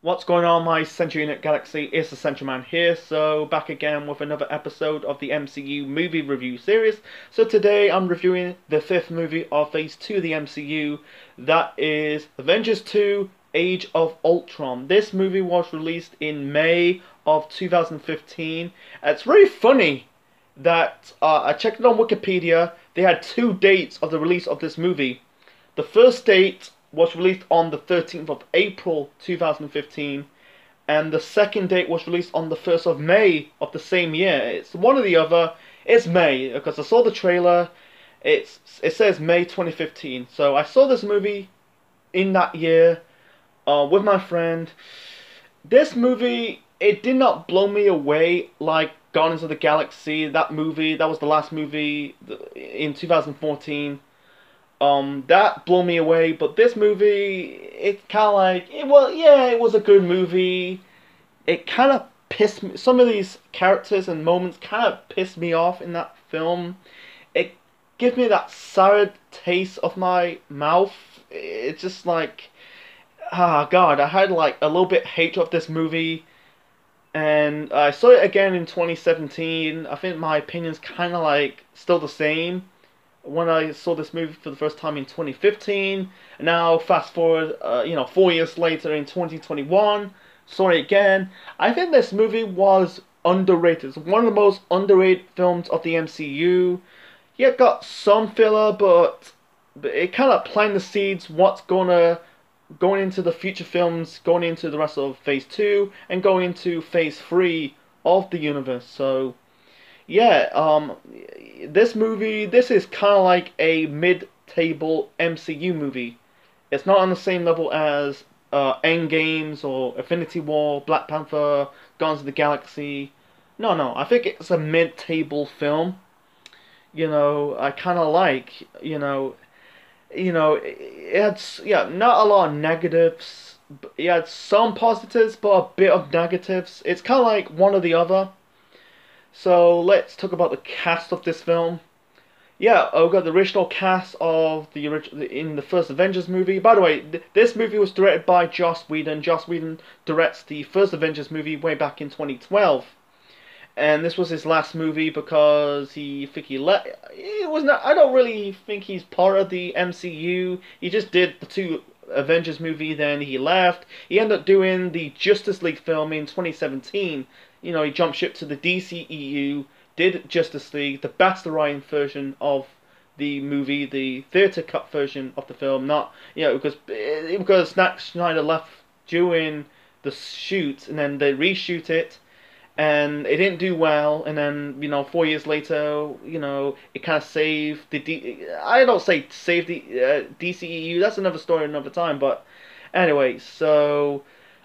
What's going on, my Century Unit Galaxy? It's the Central Man here, so back again with another episode of the MCU movie review series. So today I'm reviewing the fifth movie of Phase 2 of the MCU, that is Avengers 2, Age of Ultron. This movie was released in May of 2015. It's really funny that I checked it on Wikipedia. They had two dates of the release of this movie. The first date was released on the 13th of April 2015, and the second date was released on the 1st of May of the same year. It's one or the other. It's May, because I saw the trailer. It says May 2015. So I saw this movie in that year with my friend. This movie, it did not blow me away like Guardians of the Galaxy. That movie, that was the last movie in 2014. That blew me away, but this movie, it kind of like, it was a good movie. It kind of pissed me, some of these characters and moments kind of pissed me off in that film. It gives me that sour taste of my mouth. It's just like, ah, God, I had like a little bit hate of this movie, and I saw it again in 2017. I think my opinion's kind of like still the same when I saw this movie for the first time in 2015. And now fast forward, 4 years later in 2021, saw it again. I think this movie was underrated. It's one of the most underrated films of the MCU. Yeah, it got some filler, but it kind of planted the seeds what's going into the future films, going into the rest of Phase 2, and going into Phase 3 of the universe. So yeah, this is kind of like a mid-table MCU movie. It's not on the same level as Endgames or Infinity War, Black Panther, Guardians of the Galaxy. No, I think it's a mid-table film. I kind of like, it had, yeah, not a lot of negatives. It had some positives, but a bit of negatives. It's kind of like one or the other. So let's talk about the cast of this film. Yeah, I've got the original cast of the in the first Avengers movie. By the way, this movie was directed by Joss Whedon. Joss Whedon directs the first Avengers movie way back in 2012, and this was his last movie because he let it was not. I don't really think he's part of the MCU. He just did the two Avengers movie, then he left. He ended up doing the Justice League film in 2017. He jumped ship to the DCEU, did Justice League, the bastardized version of the movie, the theater cut version of the film, not, because Zack Snyder left during the shoot, and then they reshoot it, and it didn't do well, and then, 4 years later, it kind of saved I don't say save the DCEU, that's another story another time, but anyway, so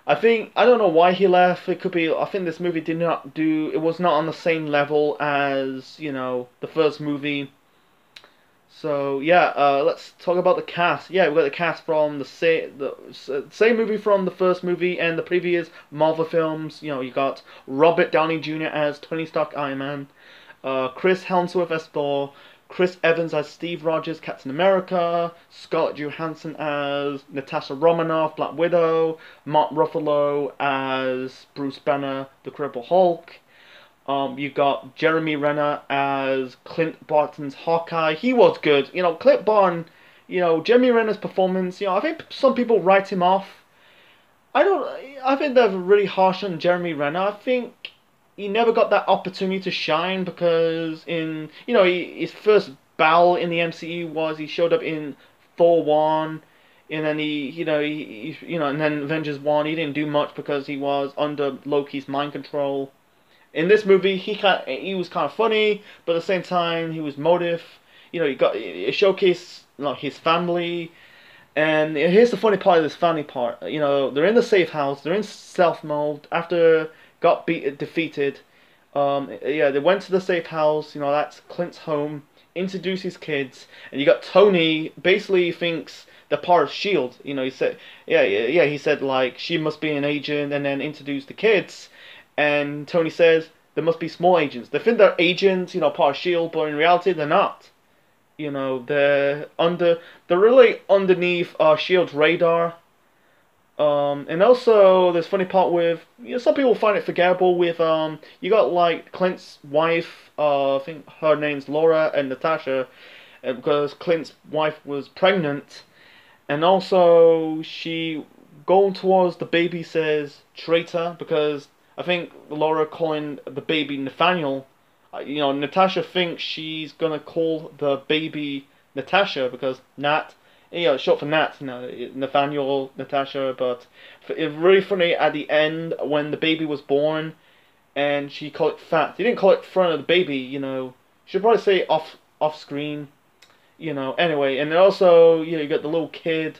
I don't know why he left. It could be, I think this movie it was not on the same level as, the first movie. So, yeah, let's talk about the cast. Yeah, we've got the cast from the same movie from the first movie and the previous Marvel films. You got Robert Downey Jr. as Tony Stark Iron Man, Chris Hemsworth as Thor, Chris Evans as Steve Rogers, Captain America, Scarlett Johansson as Natasha Romanoff, Black Widow, Mark Ruffalo as Bruce Banner, the Incredible Hulk. You got Jeremy Renner as Clint Barton's Hawkeye. He was good. Clint Barton, Jeremy Renner's performance, I think some people write him off. I think they're really harsh on Jeremy Renner. I think he never got that opportunity to shine because his first battle in the MCU was he showed up in Thor 1, and then and then Avengers 1. He didn't do much because he was under Loki's mind control. In this movie, he was kind of funny, but at the same time he was motive. It showcased his family. And here's the funny part of this family part. They're in the safe house. They're in stealth mode after got defeated. They went to the safe house. That's Clint's home. Introduce his kids, and you got Tony. Basically, thinks they're part of Shield. He said, He said like she must be an agent, and then introduce the kids. And Tony says there must be small agents. They think they're agents, part of Shield, but in reality they're not. They're really underneath Shield's radar. And also, there's funny part with, some people find it forgettable with, you got like Clint's wife, I think her name's Laura and Natasha, because Clint's wife was pregnant, and also she going towards the baby says traitor, because I think Laura calling the baby Nathaniel, Natasha thinks she's gonna call the baby Natasha because Nat, short for Nat, Nathaniel, Natasha. But it's really funny at the end when the baby was born, and she called it fat. She didn't call it in front of the baby, She'd probably say off screen, Anyway, and then also, you got the little kid,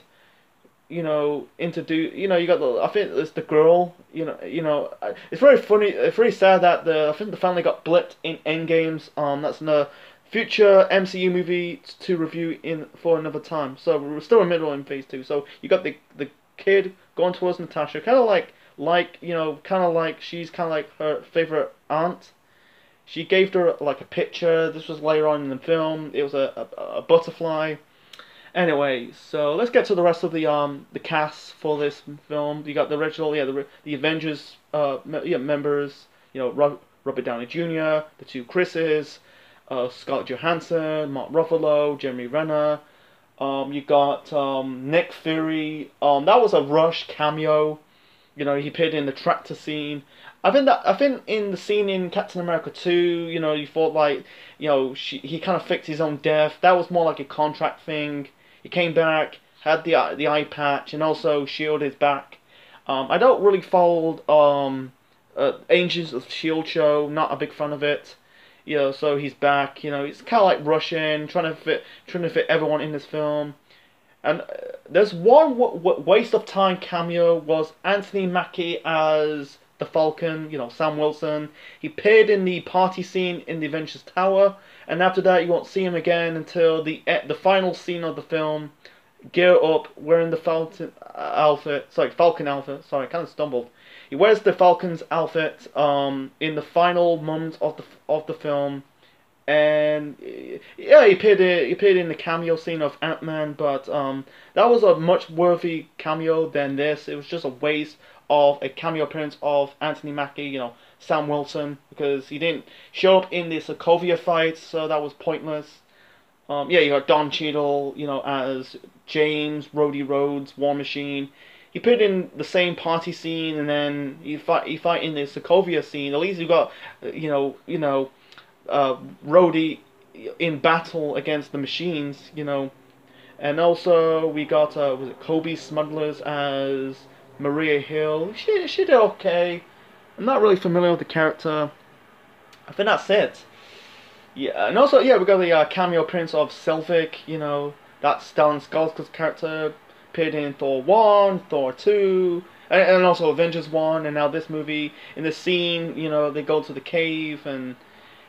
introduce, you got I think it's the girl, it's very funny, it's very sad that I think the family got blipped in Endgames. That's in a future MCU movie to review in for another time. So we're still in the middle in phase 2. So you got the kid going towards Natasha, kind of kind of like she's kind of like her favorite aunt. She gave her like a picture. This was later on in the film. It was a butterfly. Anyway, so let's get to the rest of the cast for this film. You got the original, the Avengers members. Robert Downey Jr., the two Chris's, Scarlett Johansson, Mark Ruffalo, Jeremy Renner. You got Nick Fury. That was a rush cameo. He appeared in the tractor scene. I think in the scene in Captain America 2, you thought like, he kind of faked his own death. That was more like a contract thing. He came back, had the eye patch, and also shielded his back. I don't really follow Agents of Shield show. Not a big fan of it. So he's back. He's kind of like rushing, trying to fit everyone in this film. And there's one waste of time cameo was Anthony Mackie as the Falcon. Sam Wilson. He appeared in the party scene in the Avengers Tower, and after that you won't see him again until the final scene of the film. Gear up, wearing the Falcon outfit. Sorry, I kind of stumbled. He wears the Falcon's outfit in the final moments of the film, and yeah, he appeared in the cameo scene of Ant-Man, but that was a much worthy cameo than this. It was just a waste of a cameo appearance of Anthony Mackie, Sam Wilson, because he didn't show up in the Sokovia fight, so that was pointless. You got Don Cheadle, as James Rhodey Rhodes, War Machine. He put in the same party scene, and then you fight in the Sokovia scene. At least you got, Rhodey in battle against the machines, And also we got was it Kobe Smugglers as Maria Hill. She did okay. I'm not really familiar with the character. I think that's it. Yeah, and also, we got the cameo appearance of Selvig, that's Stellan Skarsgård's character, appeared in Thor 1, Thor 2, and also Avengers 1, and now this movie. In this scene, they go to the cave, and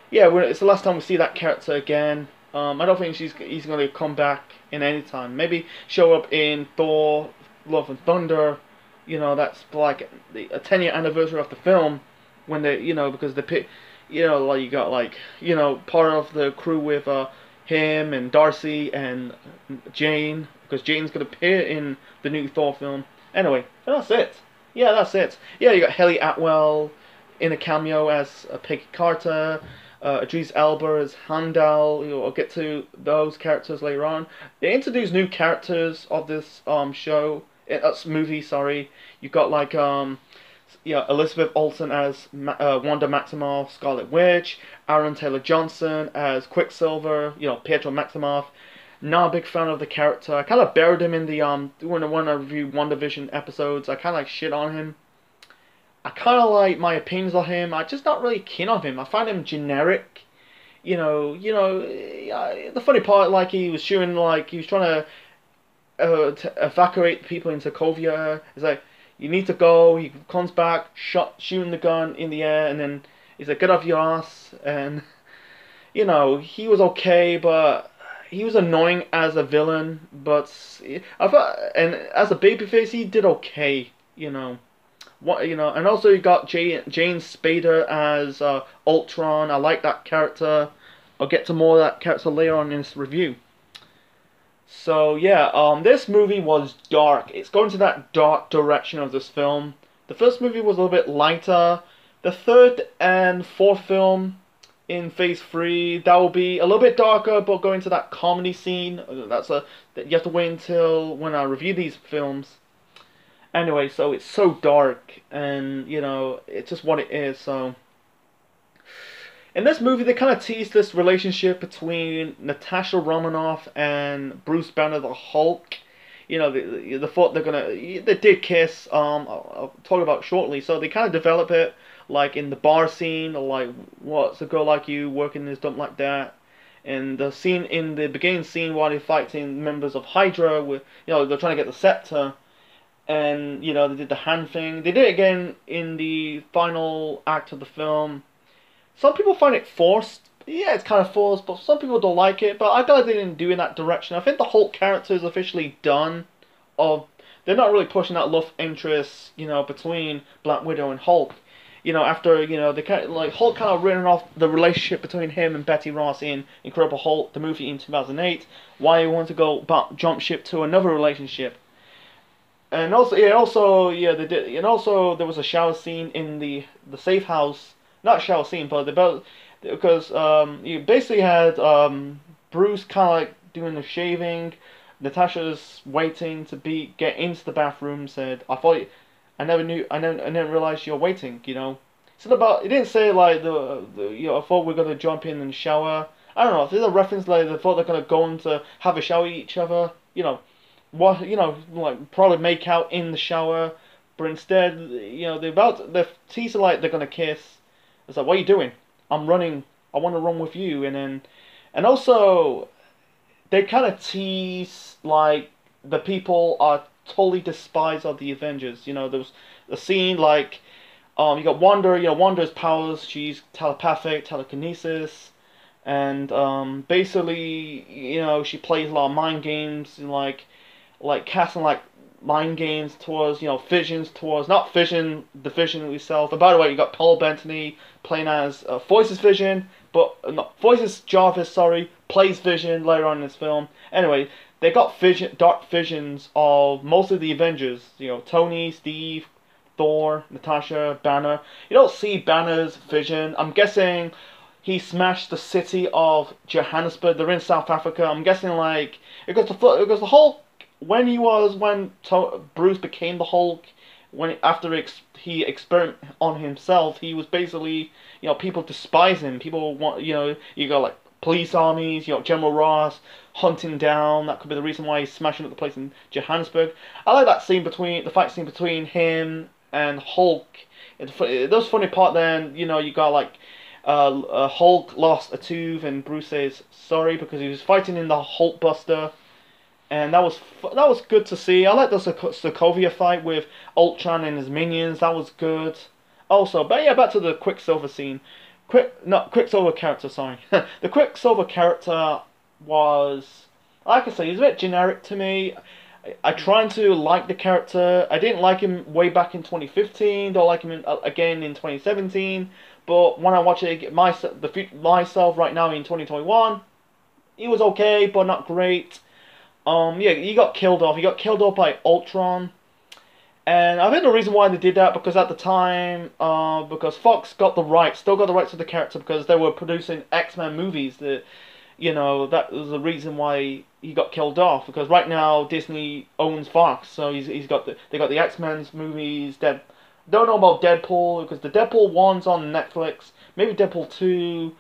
yeah, it's the last time we see that character again. I don't think he's going to come back in any time. Maybe show up in Thor, Love and Thunder, that's like a 10-year anniversary of the film, when they, because they pick... like you got part of the crew with him and Darcy and Jane, because Jane's gonna appear in the new Thor film. Anyway, that's it. Yeah, that's it. Yeah, you got Haley Atwell in a cameo as Peggy Carter, Idris Elba as Heimdall. I'll get to those characters later on. They introduce new characters of this movie. Sorry, you got Elizabeth Olsen as Wanda Maximoff, Scarlet Witch, Aaron Taylor Johnson as Quicksilver, Pietro Maximoff. Not a big fan of the character. I kind of buried him in the when I review WandaVision episodes. I kind of shit on him. I kind of like my opinions on him. I'm just not really keen on him. I find him generic. The funny part, he was shooting, he was trying to evacuate people in Sokovia. It's like, you need to go. He comes back, shooting the gun in the air, and then he's like, get off your ass. And he was okay, but he was annoying as a villain. But I thought, and as a babyface, he did okay. And also you got Jane Spader as Ultron. I like that character. I'll get to more of that character later on in this review. So yeah, this movie was dark. It's going to that dark direction of this film. The first movie was a little bit lighter. The third and fourth film in Phase 3, that will be a little bit darker, but going to that comedy scene. That you have to wait until when I review these films. Anyway, so it's so dark, and you know, it's just what it is. So in this movie, they kind of tease this relationship between Natasha Romanoff and Bruce Banner, the Hulk. You know, the thought they did kiss. I'll talk about shortly. So they kind of develop it, like in the bar scene, or like what's a girl like you working in this dump like that. And the scene in the beginning scene while they're fighting members of Hydra, with they're trying to get the scepter, and they did the hand thing. They did it again in the final act of the film. Some people find it forced. Yeah, it's kind of forced, but some people don't like it. But I'm glad they didn't do in that direction. I think the Hulk character is officially done. They're not really pushing that love interest, between Black Widow and Hulk. After they kind of, like Hulk kind of written off the relationship between him and Betty Ross in Incredible Hulk, the movie in 2008. Why he wanted to go jump ship to another relationship. And they did. And also, there was a shower scene in the safe house. Not shower scene, but because you basically had Bruce kind of like doing the shaving. Natasha's waiting to get into the bathroom. Said, I never knew, I didn't realize you're waiting. It didn't say like I thought we're gonna jump in and shower. I don't know if there's a reference like they thought they're gonna go in to have a shower with each other. Like probably make out in the shower, but instead, they're teasing like they're gonna kiss. It's like, what are you doing? I'm running. I want to run with you, and also they kind of tease like the people are totally despised of the Avengers. There was a scene like, you got Wanda. Wanda's powers. She's telepathic, telekinesis, and basically, she plays a lot of mind games and like casting like mind games towards visions towards not Vision the Vision itself. And by the way, you got Paul Bettany playing as Voices Vision, but not Voices Jarvis. Sorry, plays Vision later on in this film. Anyway, they got dark visions of most of the Avengers. Tony, Steve, Thor, Natasha, Banner. You don't see Banner's vision. I'm guessing he smashed the city of Johannesburg. They're in South Africa. I'm guessing like because the whole when Bruce became the Hulk, after he experimented on himself, he was basically people despise him. People want you got like police armies, General Ross hunting down. That could be the reason why he's smashing up the place in Johannesburg. I like that the fight scene between him and Hulk. It was funny part then. You got like Hulk lost a tooth and Bruce says sorry because he was fighting in the Hulk Buster. And that was good to see. I like the Sokovia fight with Ultron and his minions. That was good. Also, but yeah, back to the Quicksilver scene. Quicksilver character, sorry. The Quicksilver character was, like I say, he's a bit generic to me. I tried to like the character. I didn't like him way back in 2015. Don't like him again in 2017. But when I watch it myself right now in 2021, he was okay, but not great. Yeah, he got killed off. He got killed off by Ultron. And I think the reason why they did that, because at the time, because Fox still got the rights to the character because they were producing X-Men movies. That was the reason why he got killed off. Because right now Disney owns Fox, so they got the X-Men movies. Don't know about Deadpool because the Deadpool 1's on Netflix. Maybe Deadpool 2.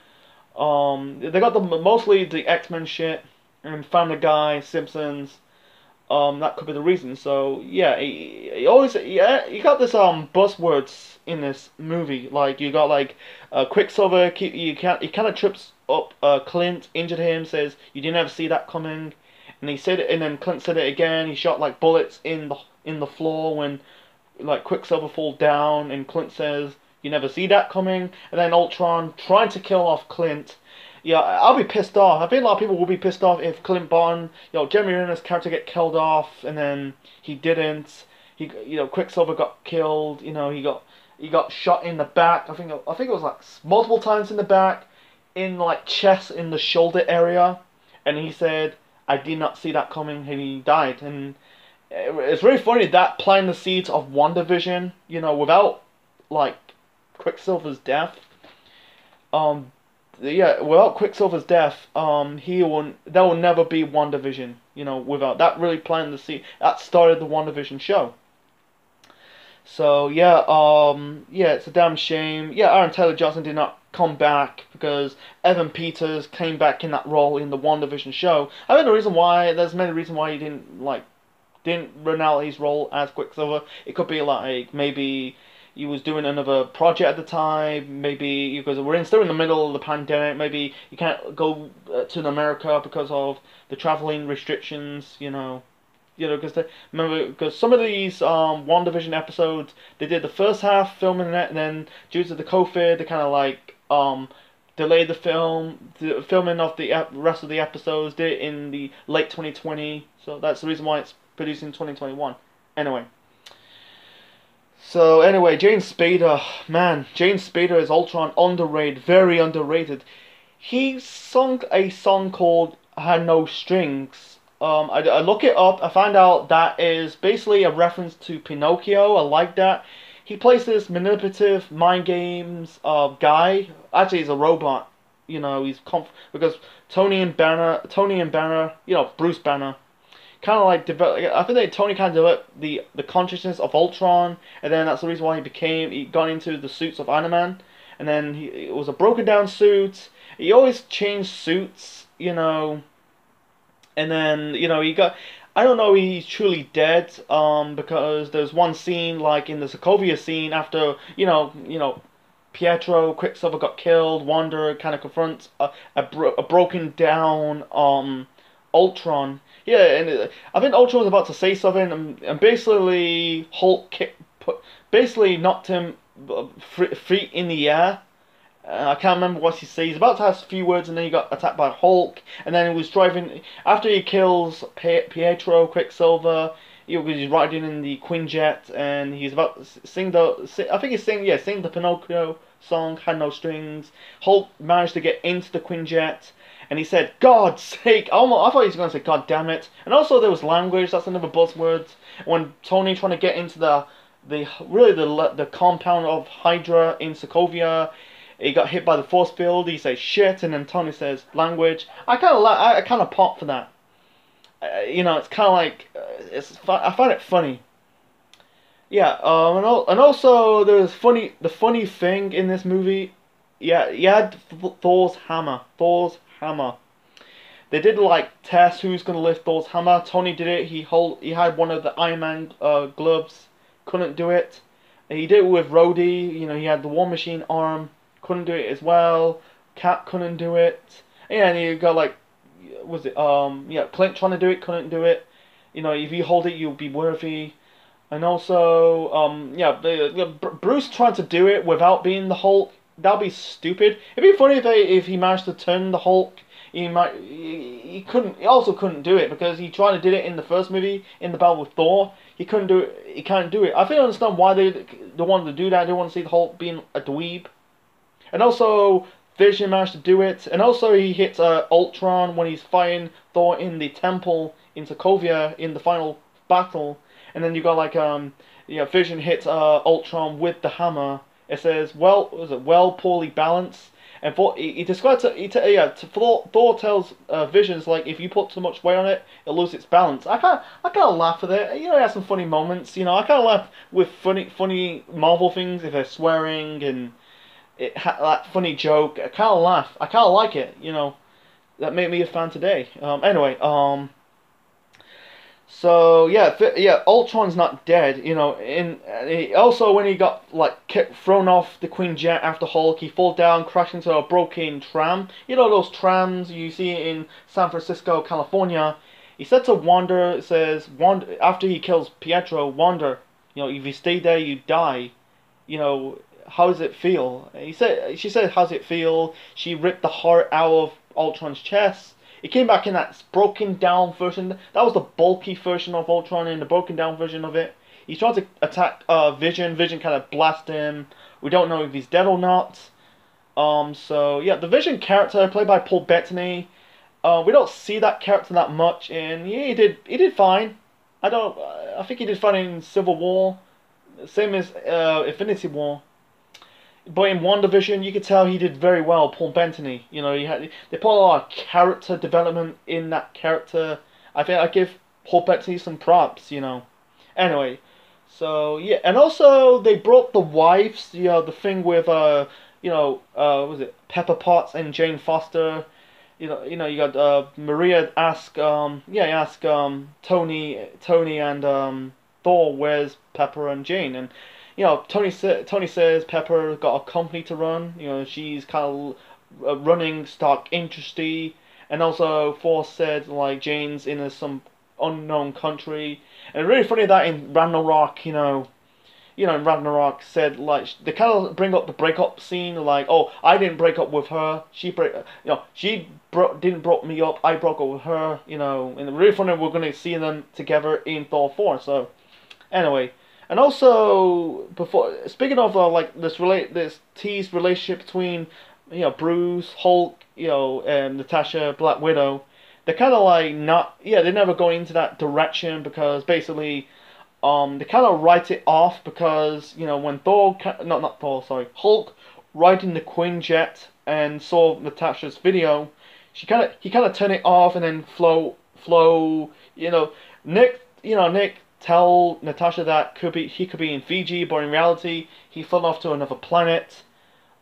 They got mostly the X-Men shit. And Family Guy, Simpsons, that could be the reason. So yeah, he got this buzzwords in this movie. Like you got like Quicksilver. He kind of trips up Clint, injured him, says you didn't ever see that coming, and he said it, and then Clint said it again. He shot like bullets in the floor when like Quicksilver fall down, and Clint says you never see that coming, and then Ultron trying to kill off Clint. Yeah, I'll be pissed off. I think a lot of people will be pissed off if Clint Barton, Jeremy Renner's character get killed off, and then he didn't. Quicksilver got killed. He got shot in the back. I think it was like multiple times in the back, in like chest, in the shoulder area, and he said, I did not see that coming, and he died. And it's really funny that planting the seeds of WandaVision, without like Quicksilver's death, um, yeah, without Quicksilver's death, there will never be WandaVision. Without that, really planting the seed that started the WandaVision show. So yeah, yeah, it's a damn shame. Yeah, Aaron Taylor Johnson did not come back because Evan Peters came back in that role in the WandaVision show. I think there's many reasons why he didn't run out his role as Quicksilver. It could be like maybe he was doing another project at the time. Maybe because still in the middle of the pandemic. Maybe you can't go to America because of the traveling restrictions. Because some of these WandaVision episodes, they did the first half filming it, and then due to the COVID, they kind of like delayed the filming of the rest of the episodes. Did it in the late 2020, so that's the reason why it's produced in 2021. Anyway. So anyway, James Spader, man, James Spader is Ultron, underrated, very underrated. He sung a song called "Had No Strings." I look it up. I find out that is basically a reference to Pinocchio. I like that. He plays this manipulative mind games guy. Actually, he's a robot. Because Tony and Banner, Bruce Banner, kind of like develop. I think that Tony kind of developed the consciousness of Ultron, and then that's the reason why he got into the suits of Iron Man, and then it was a broken down suit. He always changed suits. And then, he got, I don't know if he's truly dead, because there's one scene, like in the Sokovia scene, after, Pietro, Quicksilver got killed, Wanda kind of confronts a broken down, Ultron. Yeah, and I think Ultron was about to say something, and basically basically knocked him free in the air. I can't remember what he says. He's about to have a few words, and then he got attacked by Hulk. And then he was driving after he kills Pietro Quicksilver. He was riding in the Quinjet, and he's about to sing sing the Pinocchio song, "Had No Strings." Hulk managed to get into the Quinjet, and he said, "God's sake!" I thought he was going to say, "God damn it!" And also there was language. That's another buzzword. When Tony trying to get into the compound of Hydra in Sokovia. He got hit by the force field. He says shit, and then Tony says language. I kind of pop for that. It's kind of like I find it funny. Yeah. And also there's the funny thing in this movie. Yeah, you had Thor's hammer. Thor's hammer. They did like test who's gonna lift Thor's hammer. Tony did it. He had one of the Iron Man gloves. Couldn't do it. He did it with Rhodey. He had the War Machine arm. Couldn't do it as well. Cap couldn't do it. Yeah, and you got Clint trying to do it, couldn't do it. If you hold it, you'll be worthy. And also, Bruce trying to do it without being the Hulk. That'd be stupid. It'd be funny if he managed to turn the Hulk. He couldn't. He also couldn't do it because he tried to do it in the first movie in the battle with Thor. He couldn't do it. He can't do it. I think I understand why they wanted to do that. They want to see the Hulk being a dweeb. And also, Vision managed to do it. And also, he hits Ultron when he's fighting Thor in the temple in Sokovia in the final battle. And then you got Vision hits Ultron with the hammer. It says, poorly balanced. And he describes Thor tells Visions if you put too much weight on it, it'll lose its balance. I kind of laugh at it. It has some funny moments. I kind of laugh with funny Marvel things if they're swearing and. That funny joke. I kind of laugh. I kind of like it. That made me a fan today. Anyway. So yeah. Ultron's not dead. Also when he got thrown off the Quinjet after Hulk, he fall down, crashed into a broken tram. Those trams you see in San Francisco, California. He said to Wanda, it says Wanda after he kills Pietro, Wanda, if you stay there, you die. How does it feel? She said, how's it feel? She ripped the heart out of Ultron's chest. It came back in that broken down version. That was the bulky version of Ultron in the broken down version of it. He's trying to attack Vision. Vision kind of blasts him. We don't know if he's dead or not. So yeah, the Vision character played by Paul Bettany. We don't see that character that much, and yeah, he did fine. I think he did fine in Civil War, same as Infinity War. But in WandaVision, you could tell he did very well. Paul Bettany, they put a lot of character development in that character. I think I give Paul Bettany some props. Anyway, so yeah, and also they brought the wives. The thing with what was it Pepper Potts and Jane Foster. You got Maria ask Tony and Thor, where's Pepper and Jane, and Tony says Pepper got a company to run. She's kind of running Stark Industry, and also Thor said like Jane's in some unknown country, and really funny that in Ragnarok, in Ragnarok said like they kind of bring up the breakup scene like, oh, I didn't break up with her, didn't broke me up, I broke up with her, and really funny we're gonna see them together in Thor 4. So anyway, and also before speaking of like this teased relationship between Bruce, Hulk, and Natasha, Black Widow, they're kind of like not they're never going into that direction because basically they kind of write it off because when not Thor, sorry, Hulk riding the Quinjet and saw Natasha's video, he kind of turned it off and then flow. Nick tell Natasha that he could be in Fiji, but in reality he fell off to another planet.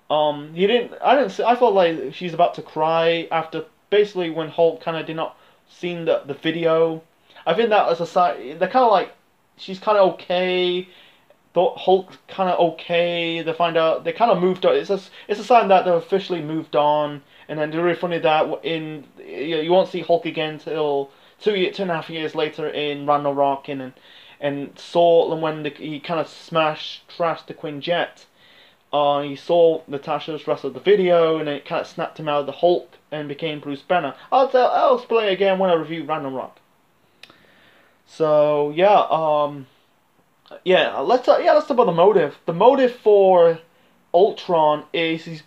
I felt like she's about to cry after basically when Hulk kind of did not seen the video. I think that was a sign. They're kind of like she's kind of okay. Hulk's kind of okay. They find out they kind of moved on. It's a sign that they've officially moved on. And then it's really funny that you won't see Hulk again till 2.5 years later in Ragnarok and saw when he kind of trashed the Quinjet. He saw Natasha's rest of the video and it kind of snapped him out of the Hulk and became Bruce Banner. I'll explain again when I review Ragnarok. So let's talk about the motive. The motive for Ultron is he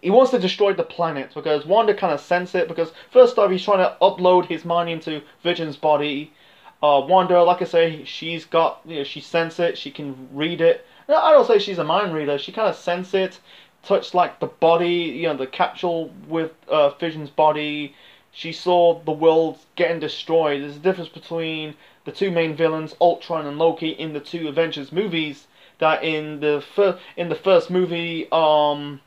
wants to destroy the planet because Wanda kind of sense it because first off he's trying to upload his mind into Vision's body. Wanda, like I say, she's got she sense it, she can read it. No, I don't say she's a mind reader. She kind of sense it, touch like the body, the capsule with Vision's body. She saw the world getting destroyed. There's a difference between the two main villains, Ultron and Loki, in the two Avengers movies. That in the first movie, the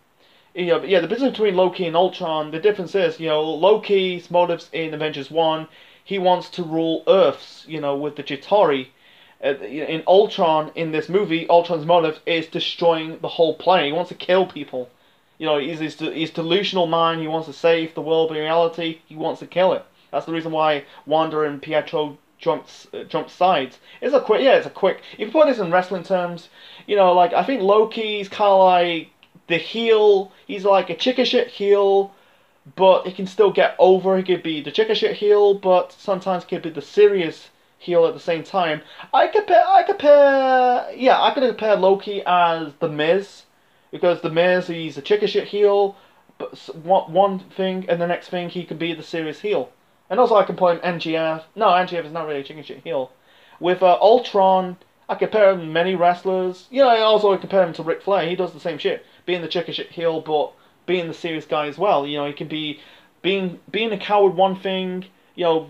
difference between Loki and Ultron, the difference is, Loki's motives in Avengers 1, he wants to rule Earths, with the Chitauri. In Ultron, in this movie, Ultron's motive is destroying the whole planet. He wants to kill people. He's delusional mind. He wants to save the world, but in reality, he wants to kill it. That's the reason why Wanda and Pietro jumped sides. It's a quick. If you put this in wrestling terms, like I think Loki's kind of like the heel. He's like a chicken shit heel, but he can still get over. He could be the chicken shit heel, but sometimes he could be the serious heel at the same time. I could compare Loki as the Miz. Because the Miz, he's a chicken shit heel, but one thing, and the next thing he can be the serious heel. And also I can put him MGF. No, MGF is not really a chicken shit heel. With Ultron, I compare him to many wrestlers. I also compare him to Ric Flair. He does the same shit. Being the chicken shit heel, but being the serious guy as well. He can be being a coward one thing,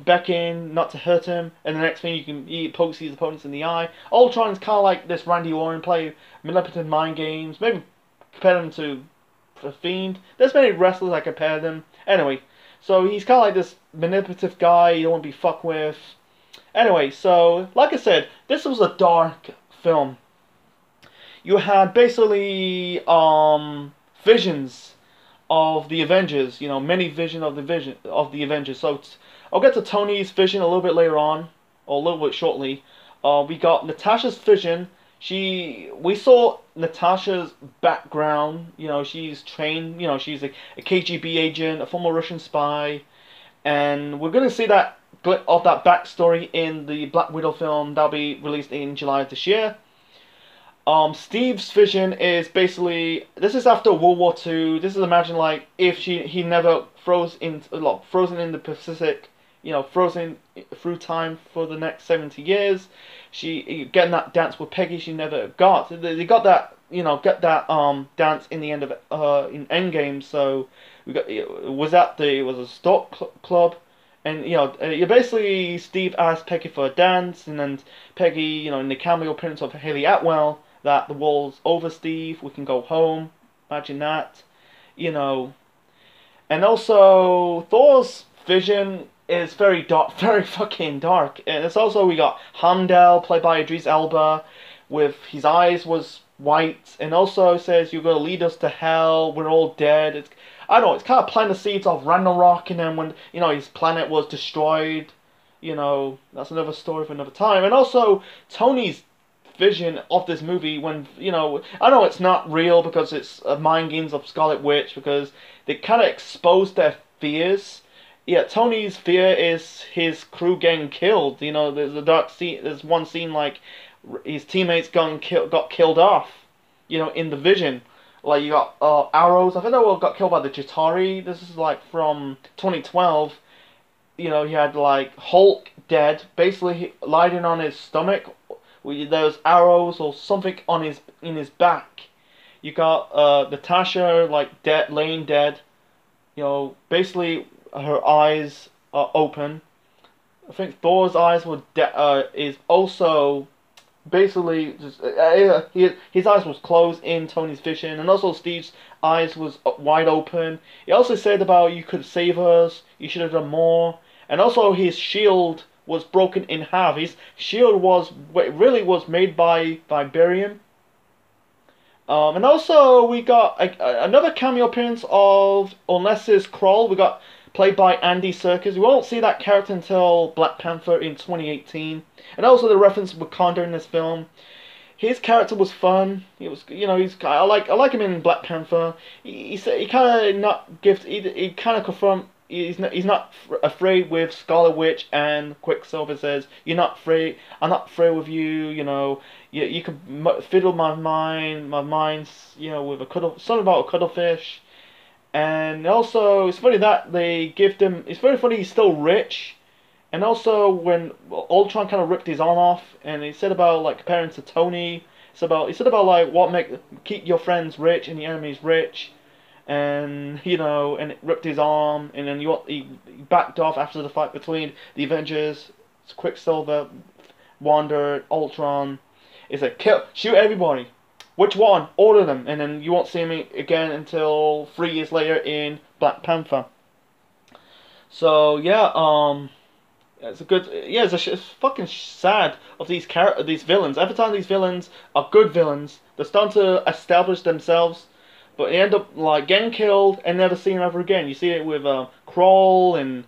becking not to hurt him, and the next thing he pokes his opponents in the eye. Ultron's kind of like this Randy Orton, play manipulative mind games, maybe compare them to a Fiend. There's many wrestlers I compare them. Anyway, so he's kind of like this manipulative guy you don't want to be fucked with. Anyway, so like I said, this was a dark film. You had basically visions of the Avengers. Many visions of the Avengers. So I'll get to Tony's vision a little bit later on, or a little bit shortly. We got Natasha's vision. We saw Natasha's background. She's trained. She's a KGB agent, a former Russian spy, and we're gonna see that backstory in the Black Widow film that'll be released in July of this year. Steve's vision is basically this is after World War II. This is imagine like if he never frozen in the Pacific, frozen through time for the next 70 years. She getting that dance with Peggy she never got. They got that get that dance in the end of in Endgame. So we got it was a stock club. And you basically Steve asked Peggy for a dance, and then Peggy, in the cameo appearance of Haley Atwell, that the war's over, Steve. We can go home. Imagine that, you know. And also Thor's vision is very dark, very fucking dark. And it's also we got Heimdall played by Idris Elba, with his eyes was white, and also says you're gonna lead us to hell. We're all dead. I don't know. It's kind of planting the seeds of Ragnarok, and then when his planet was destroyed, that's another story for another time. And also Tony's vision of this movie when I know it's not real because it's mind games of Scarlet Witch because they kind of exposed their fears. Yeah, Tony's fear is his crew getting killed. There's a dark scene. There's one scene like his teammates got killed off. In the vision. Like you got arrows. I think they all got killed by the Chitauri. This is like from 2012. You had like Hulk dead, basically lying on his stomach. There's arrows or something in his back. You got Natasha like dead, laying dead. Basically her eyes are open. I think Thor's eyes were is also basically just his eyes was closed in Tony's vision, and also Steve's eyes was wide open. He also said about you could save us, you should have done more, and also his shield was broken in half. His shield really was made by barium. And also we got another cameo appearance of Onesimus Kroll. We got played by Andy Serkis. We won't see that character until Black Panther in 2018. And also the reference Wakanda in this film. His character was fun. He was, I like him in Black Panther. He kind of not gives. He kind of confirmed he's not afraid with Scarlet Witch, and Quicksilver says you're not afraid. I'm not afraid with you. You can fiddle my mind. My mind's with something about a cuttlefish. And also, it's funny that they give them. It's very funny he's still rich. And also, when Ultron kind of ripped his arm off, and he said about like comparing to Tony. He said about like keep your friends rich and your enemies rich, and and it ripped his arm, and then he backed off after the fight between the Avengers, Quicksilver, Wanda, Ultron. He said shoot everybody. Which one? Order them, and then you won't see me again until 3 years later in Black Panther. So yeah, it's a good. Yeah, it's fucking sad of these villains. Every time these villains are good villains, they're starting to establish themselves, but they end up like getting killed and never seen ever again. You see it with Kroll and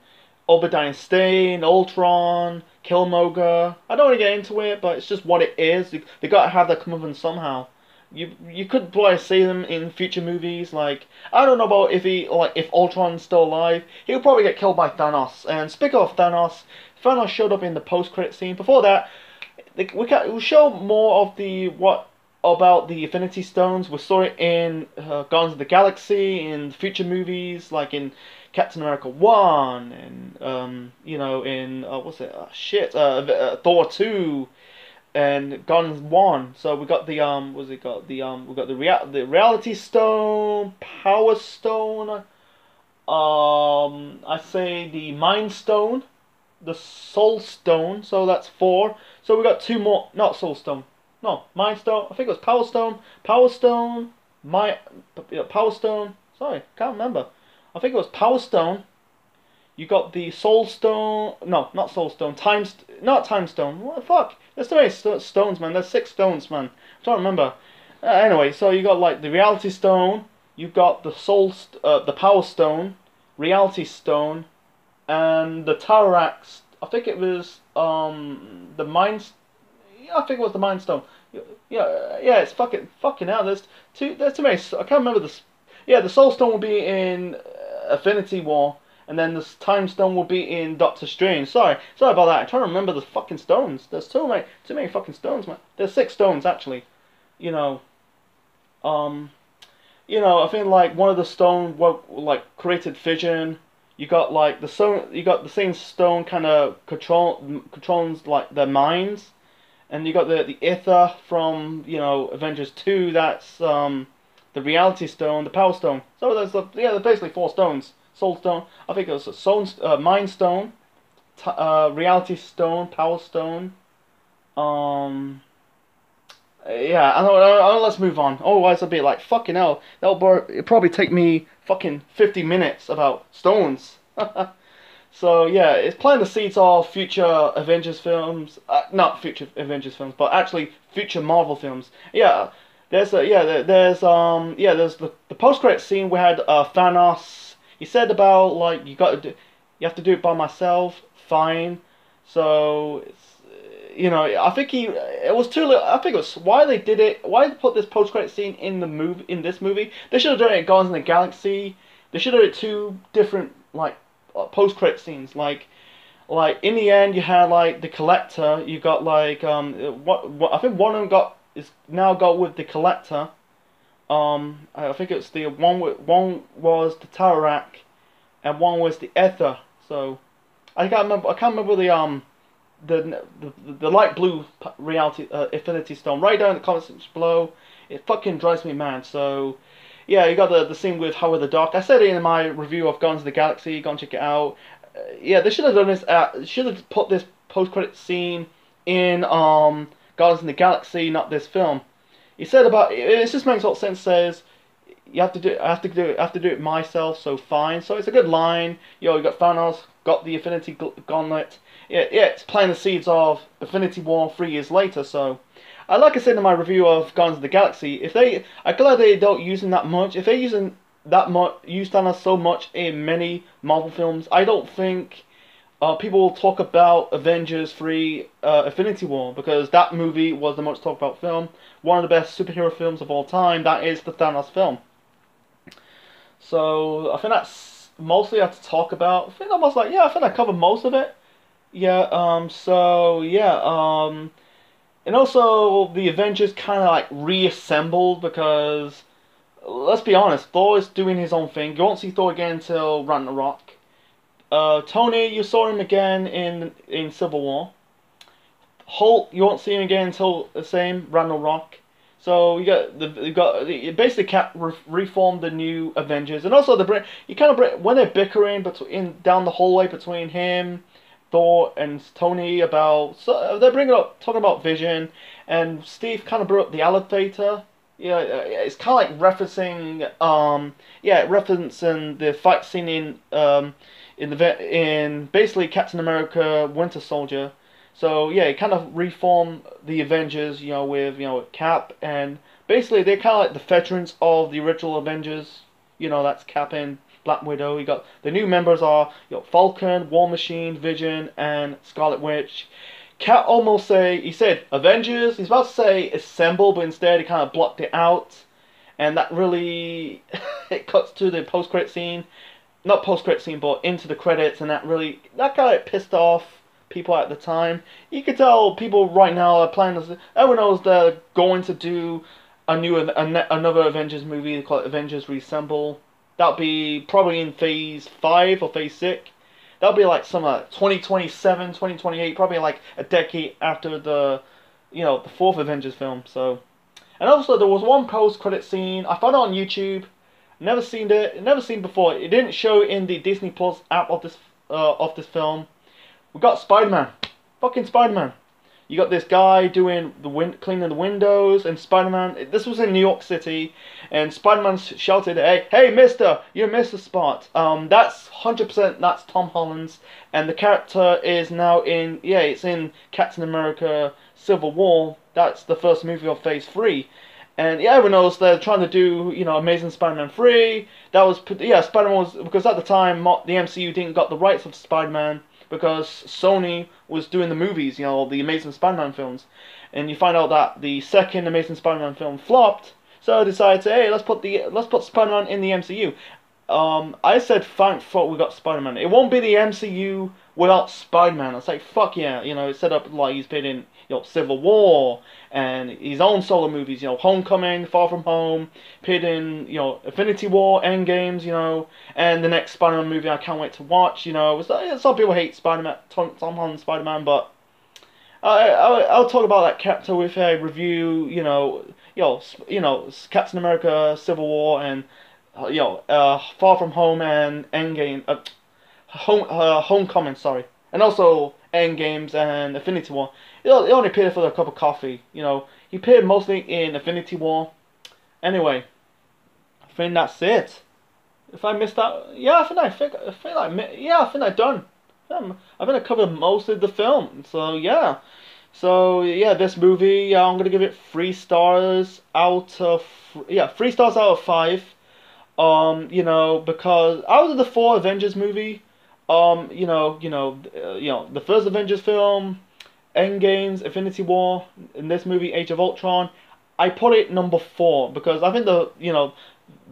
Obadiah Stane, Ultron, Killmonger. I don't want to get into it, but it's just what it is. They gotta have that comeuppance somehow. You could probably see them in future movies. Like I don't know about if Ultron's still alive, he'll probably get killed by Thanos. And speaking of Thanos, Thanos showed up in the post-credit scene. Before that, we'll show more of about the Infinity Stones. We saw it in Guardians of the Galaxy, in future movies like in Captain America 1, and in what's it? Thor 2. And Guardians 1. So we got the we got the Reality Stone, Power Stone. I say the Mind Stone, the Soul Stone. So that's 4. So we got 2 more. Not Soul Stone. No, Mind Stone. I think it was Power Stone. Power Stone. Power Stone. Sorry, can't remember. I think it was Power Stone. You got the Soul Stone. No, not Soul Stone. Not Time Stone. What the fuck? There's too many stones, man. There's 6 stones, man. I'm trying to remember. Anyway, so you got like the Reality Stone. You've got the the Power Stone, Reality Stone, and the Tarax. I think it was the Mind. Yeah, I think it was the Mind Stone. Yeah. It's fucking hell. There's too many. I can't remember this. Yeah, the Soul Stone will be in Infinity War. And then the Time Stone will be in Doctor Strange. Sorry about that. I'm trying to remember the fucking stones. There's too many fucking stones, man. There's 6 stones, actually. you know, um, I think like one of the stone what like created fission. You got like the stone. You got the same stone kind of controls like their minds, and you got the ether from Avengers 2. That's the reality stone, the power stone. So there's basically four stones. Soul stone. I think it was a soul, mind stone, reality stone, power stone. Um, yeah, I know. Let's move on. Otherwise, it'll be like fucking hell. It'll probably take me fucking 50 minutes about stones. So yeah, it's planting the seeds of future Avengers films. Not future Avengers films, but actually future Marvel films. Yeah, there's the post credit scene we had Thanos. He said about like you have to do it by myself. Fine. So I think it was too little. I think it was why they did it. Why they put this post credit scene in this movie? They should have done it in Guardians of the Galaxy. They should have done two different like post credit scenes. Like in the end, you had like the Collector. You got like what I think one of them is now got with the Collector. I think it's the one was the Tesseract, and one was the Ether. So I can't remember. I can't remember the light blue reality Infinity Stone. Right down in the comments below. It fucking drives me mad. So yeah, you got the scene with Howard the Duck. I said it in my review of Guardians of the Galaxy. Go and check it out. Yeah, they should have done this. Should have put this post-credit scene in Guardians of the Galaxy, not this film. He said about it just makes a lot of sense. Says you have to do. I have to do it myself. So fine. So it's a good line. You got Thanos, got the Infinity Gauntlet. Yeah, it's planting the seeds of Infinity War 3 years later. So, like I said in my review of Guardians of the Galaxy, I'm glad they don't use him that much. If they're using that much, use Thanos so much in many Marvel films, I don't think people will talk about Avengers 3 Infinity War, because that movie was the most talked about film. One of the best superhero films of all time. That is the Thanos film. So, I think that's mostly I have to talk about. I think I think I covered most of it. Yeah, and also the Avengers kind of like reassembled because, let's be honest, Thor is doing his own thing. You won't see Thor again until Ragnarok. Tony, you saw him again in Civil War. Hulk, you won't see him again until the same Ragnarok. So you basically can't reform the new Avengers, and also when they're bickering down the hallway between him, Thor and Tony they're talking about Vision, and Steve kind of brought up the elevator. Yeah, it's kind of like referencing the fight scene in basically Captain America Winter Soldier. So yeah, it kind of reformed the Avengers, with Cap, and basically they're kind of like the veterans of the original Avengers. That's Cap and Black Widow. You got the new members are Falcon, War Machine, Vision, and Scarlet Witch. Cap he said Avengers. He's about to say assemble, but instead he kind of blocked it out, and that really it cuts to the post-credit scene, not post-credit scene, but into the credits, and that kind of pissed off people at the time. You could tell people right now are planning. Everyone knows they're going to do another Avengers movie. They call it Avengers Reassemble. That'll be probably in Phase 5 or Phase 6. That'll be like 2027, 2028, probably like a decade after the fourth Avengers film. So, and also there was one post-credit scene. I found it on YouTube. Never seen it. Never seen before. It didn't show in the Disney Plus app of this film. We got Spider-Man. Fucking Spider-Man. You got this guy doing cleaning the windows, and Spider-Man. This was in New York City, and Spider-Man shouted, "Hey, Mister, you missed the spot." That's 100%. That's Tom Holland's, and the character is now it's in Captain America: Civil War. That's the first movie of Phase 3, and everyone knows they're trying to do Amazing Spider-Man 3. That was Spider-Man was, because at the time the MCU didn't got the rights of Spider-Man, because Sony was doing the movies, the Amazing Spider-Man films. And you find out that the second Amazing Spider-Man film flopped, so I decided to, let's put Spider-Man in the MCU. I said, thank fuck we got Spider-Man. It won't be the MCU without Spider-Man. It's like, fuck yeah, it's set up like he's been in Civil War and his own solo movies. Homecoming, Far From Home, appeared in Infinity War, Endgames. And the next Spider-Man movie I can't wait to watch. Some people hate Spider-Man, Tom Holland's Spider-Man, but I'll talk about that character with a review. Captain America, Civil War, and Far From Home and Endgame. Homecoming, sorry, and also Endgames and Infinity War. He only appeared for a cup of coffee. He appeared mostly in Infinity War. Anyway, I think that's it. If I missed that, yeah, I think I've done. I think I covered most of the film. So yeah. So yeah, this movie, I'm gonna give it 3 stars out of 3 stars out of 5. Because out of the 4 Avengers movie, the first Avengers film, Endgames, Infinity War, in this movie, Age of Ultron, I put it number 4 because I think the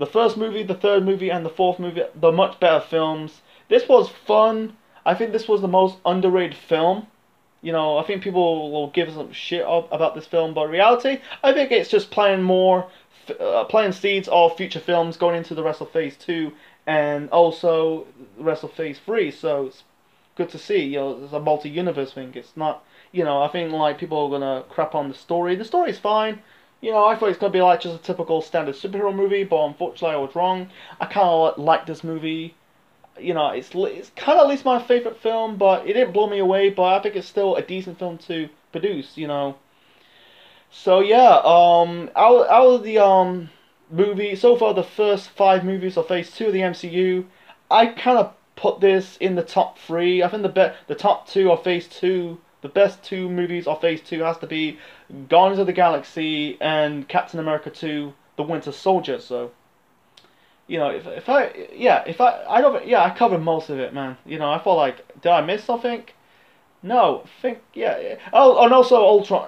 first movie, the third movie, and the fourth movie, they're much better films. This was fun. I think this was the most underrated film. I think people will give some shit up about this film, but in reality, I think it's just playing seeds of future films going into the rest of Phase 2 and also the rest of Phase 3. So it's good to see. It's a multi-universe thing. It's not. I think people are gonna crap on the story. The story's fine. I thought it's gonna be just a typical standard superhero movie, but unfortunately I was wrong. I kind of like this movie. It's kind of at least my favorite film, but it didn't blow me away. But I think it's still a decent film to produce. So yeah, out of the movie so far, the first 5 movies of Phase 2 of the MCU, I kind of put this in the top 3. I think the top 2 of Phase 2, the best 2 movies of Phase 2 has to be Guardians of the Galaxy and Captain America 2: The Winter Soldier. So. I covered most of it, man. I felt did I miss something? No, yeah. Oh, and also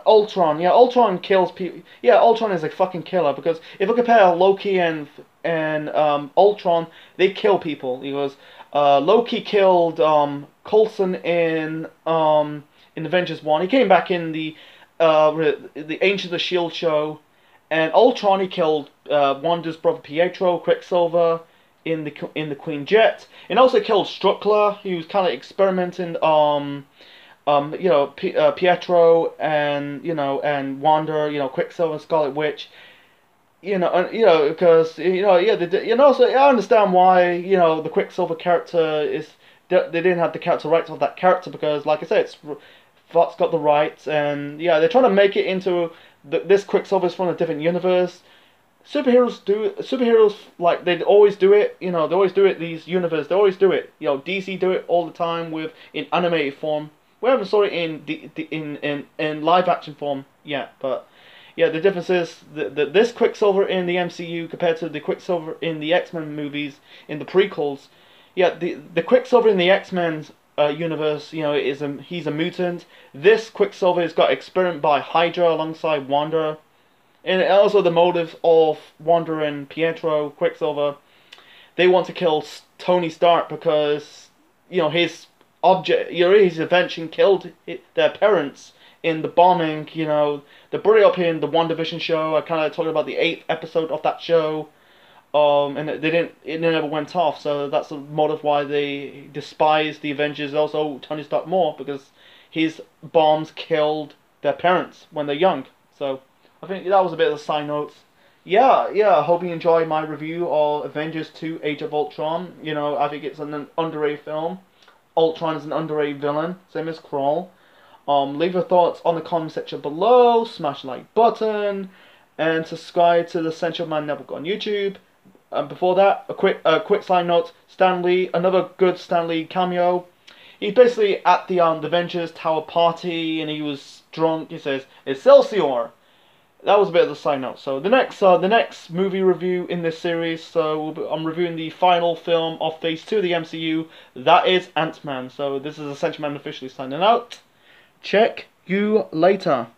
Ultron. Yeah, Ultron kills people. Yeah, Ultron is a fucking killer because if I compare Loki and Ultron, they kill people. Because Loki killed Coulson in Avengers 1. He came back in the Agents of Shield show. And Ultron, he killed Wanda's brother Pietro, Quicksilver, in the Queen Jet, and also killed Struckler. He was kind of experimenting, Pietro and Wanda, Quicksilver, and Scarlet Witch, because also I understand why the Quicksilver character they didn't have the character rights of that character because, like I said, Fox got the rights, and they're trying to make it into. This Quicksilver's from a different universe. Superheroes they always do it. They always do it. These universes, they always do it. DC do it all the time in animated form. We haven't saw it in live action form yet, but yeah, the difference is this Quicksilver in the MCU compared to the Quicksilver in the X-Men movies in the prequels. Yeah, the Quicksilver in the X-Men universe, he's a mutant. This Quicksilver has got experimented by Hydra alongside Wanda, and also the motive of Wanda and Pietro Quicksilver. They want to kill Tony Stark because his his invention killed their parents in the bombing. They brought it up in the WandaVision show. I kind of talked about the 8th episode of that show. And it never went off, so that's the motive why they despise the Avengers, also Tony Stark more, because his bombs killed their parents when they're young. So, I think that was a bit of a side note. Yeah, I hope you enjoyed my review of Avengers 2: Age of Ultron. I think it's an underrated film. Ultron is an underrated villain, same as Krull. Leave your thoughts on the comment section below, smash the like button, and subscribe to the Central Man Network on YouTube. Before that, a quick side note: Stan Lee, another good Stan Lee cameo. He's basically at the Avengers Tower party, and he was drunk. He says "Excelsior." That was a bit of a side note. So the next movie review in this series, so I'm reviewing the final film of Phase 2 of the MCU. That is Ant-Man. So this is Essential Man officially signing out. Check you later.